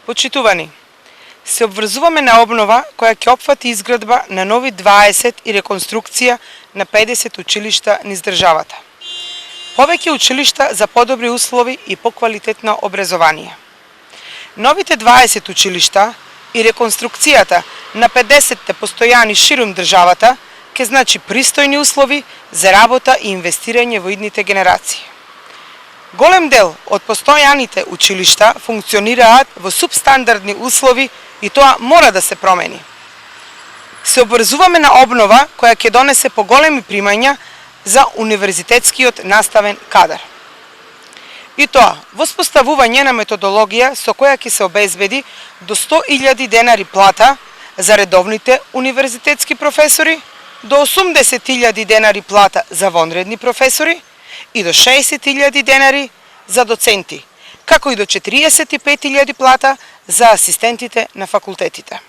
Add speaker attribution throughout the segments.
Speaker 1: Почитувани, се обврзуваме на обнова која ќе опфати изградба на нови 20 и реконструкција на 50 училишта низ државата. Повеќе училишта за подобри услови и поквалитетно образование. Новите 20 училишта и реконструкцијата на 50 постојани ширум државата ќе значи пристојни услови за работа и инвестирање во идните генерации. Голем дел од постојаните училишта функционираат во субстандардни услови и тоа мора да се промени. Се обврзуваме на обнова која ќе донесе поголеми примања за универзитетскиот наставен кадар. И тоа, воспоставување на методологија со која ќе се обезбеди до 100.000 денари плата за редовните универзитетски професори, до 80.000 денари плата за вонредни професори и до 60.000 денари за доценти, како и до 45.000 плата за асистентите на факултетите.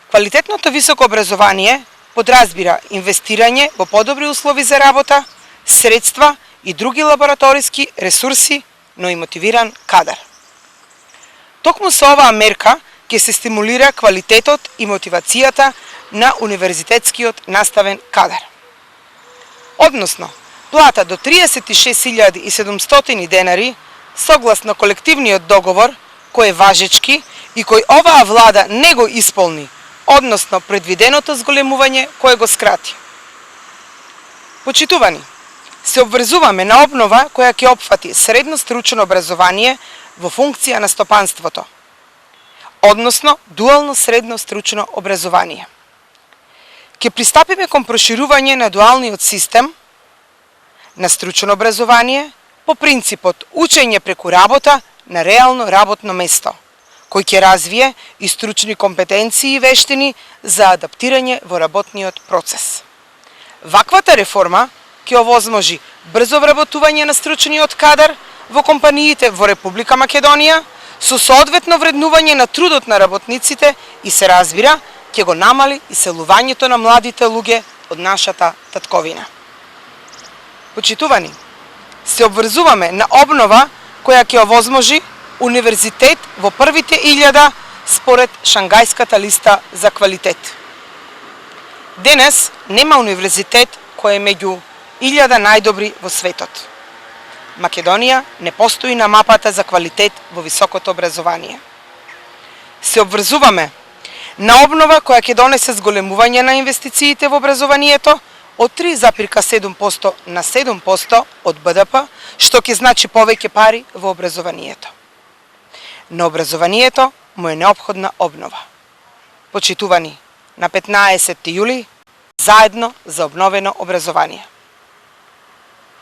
Speaker 1: Квалитетното високо образование подразбира инвестирање во подобри услови за работа, средства и други лабораториски ресурси, но и мотивиран кадар. Токму со оваа мерка ќе се стимулира квалитетот и мотивацијата на универзитетскиот наставен кадар. Односно, плата до 36.700 денари, согласно колективниот договор, кој е важечки и кој оваа влада не го исполни, односно предвиденото зголемување кое го скрати. Почитувани, се обврзуваме на обнова која ќе опфати средно стручно образование во функција на стопанството, односно дуално средно стручно образование. Ќе пристапиме кон проширување на дуалниот систем на стручно образование по принципот учење преку работа на реално работно место, кој ќе развие и стручни компетенции и вештини за адаптирање во работниот процес. Ваквата реформа ќе овозможи брзо вработување на стручниот кадар во компаниите во Република Македонија со соодветно вреднување на трудот на работниците и се разбира, ќе го намали иселувањето на младите луѓе од нашата татковина. Почитувани, се обврзуваме на обнова која ќе овозможи универзитет во првите 1000 според Шангајската листа за квалитет. Денес нема универзитет кој е меѓу 1000 најдобри во светот. Македонија не постои на мапата за квалитет во високото образование. Се обврзуваме на обнова која ќе донесе зголемување на инвестициите во образованието од 3,7% на 7% од БДП, што ќе значи повеќе пари во образованието. На образованието му е неопходна обнова. Почитувани, на 15 јули, заедно за обновено образование.